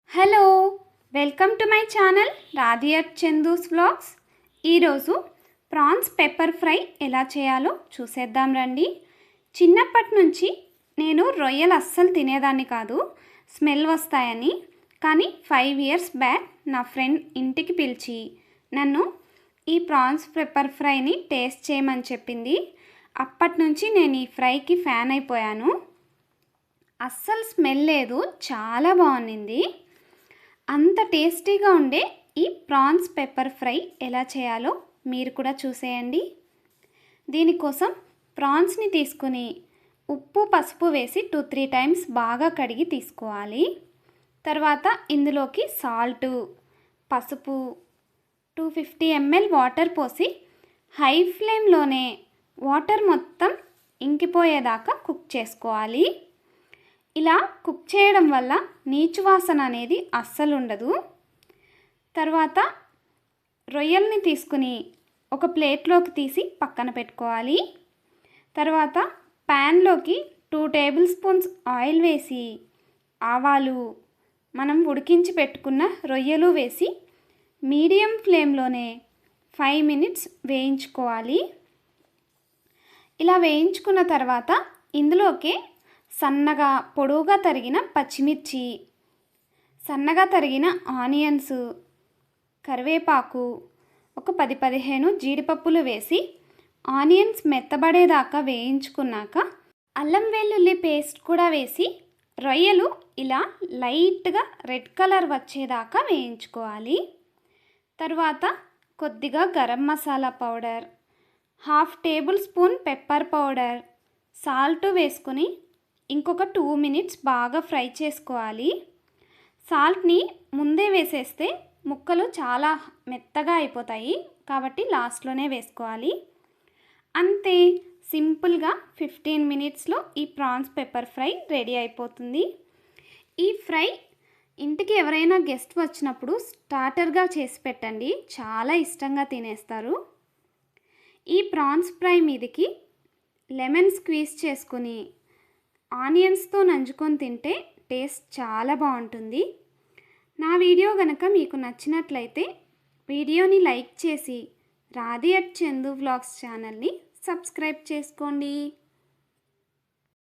Hello, welcome to my channel రాధియట్ Chandu's vlogs. ఈరోజు prawns pepper fry ఎలా చేయాలో చూసేద్దాం రండి. చిన్నప్పటి నుంచి నేను రొయ్యలు అస్సలు తినేదాన్ని కాదు, స్మెల్ వస్తాయని. కానీ 5 ఇయర్స్ బ్యాక్ నా ఫ్రెండ్ ఇంటికి పిలిచి నన్ను ఈ ప్రాన్స్ పెప్పర్ ఫ్రైని టేస్ట్ చేయమని చెప్పింది. అప్పటి నుంచి నేను ఈ ఫ్రైకి ఫ్యాన్ అయిపోయాను. అస్సలు స్మెల్ లేదు, చాలా బాగుంది. అంత టేస్టీగా ఉండే ఈ ప్రాన్స్ పెప్పర్ ఫ్రై ఎలా చేయాలో మీరు కూడా చూసేయండి. దీనికోసం ప్రాన్స్ని తీసుకుని ఉప్పు పసుపు వేసి 2-3 టైమ్స్ బాగా కడిగి తీసుకోవాలి. తర్వాత ఇందులోకి సాల్టు, పసుపు, 250 ml వాటర్ పోసి హై ఫ్లేమ్లోనే వాటర్ మొత్తం ఇంకిపోయేదాకా కుక్ చేసుకోవాలి. ఇలా కుక్ చేయడం వల్ల నీచు వాసన అనేది అస్సలు ఉండదు. తర్వాత రొయ్యల్ని తీసుకుని ఒక ప్లేట్లోకి తీసి పక్కన పెట్టుకోవాలి. తర్వాత ప్యాన్లోకి 2 టేబుల్ స్పూన్స్ ఆయిల్ వేసి ఆవాలు, మనం ఉడికించి పెట్టుకున్న రొయ్యలు వేసి మీడియం ఫ్లేమ్లోనే 5 మినిట్స్ వేయించుకోవాలి. ఇలా వేయించుకున్న తర్వాత ఇందులోకి సన్నగా పొడవుగా తరిగిన పచ్చిమిర్చి, సన్నగా తరిగిన ఆనియన్స్, కరివేపాకు, ఒక 10-15 జీడిపప్పులు వేసి ఆనియన్స్ మెత్తబడేదాకా వేయించుకున్నాక అల్లం వెల్లుల్లి పేస్ట్ కూడా వేసి రొయ్యలు ఇలా లైట్గా రెడ్ కలర్ వచ్చేదాకా వేయించుకోవాలి. తర్వాత కొద్దిగా garam masala powder, 1/2 table spoon pepper powder, salt వేసుకుని ఇంకొక 2 మినిట్స్ బాగా ఫ్రై చేసుకోవాలి. సాల్ట్ని ముందే వేసేస్తే ముక్కలు చాలా మెత్తగా అయిపోతాయి, కాబట్టి లాస్ట్లోనే వేసుకోవాలి. అంతే, సింపుల్గా 15 మినిట్స్లో ఈ ప్రాన్స్ పెప్పర్ ఫ్రై రెడీ అయిపోతుంది. ఈ ఫ్రై ఇంటికి ఎవరైనా గెస్ట్ వచ్చినప్పుడు స్టార్టర్గా చేసి పెట్టండి, చాలా ఇష్టంగా తినేస్తారు. ఈ ప్రాన్స్ ఫ్రై మీదకి లెమన్ స్క్వీజ్ చేసుకుని ఆనియన్స్తో నంచుకొని తింటే టేస్ట్ చాలా బాగుంటుంది. నా వీడియో కనుక మీకు నచ్చినట్లయితే వీడియోని లైక్ చేసి రాధియట్ చందు వ్లాగ్స్ ఛానల్ని సబ్స్క్రైబ్ చేసుకోండి.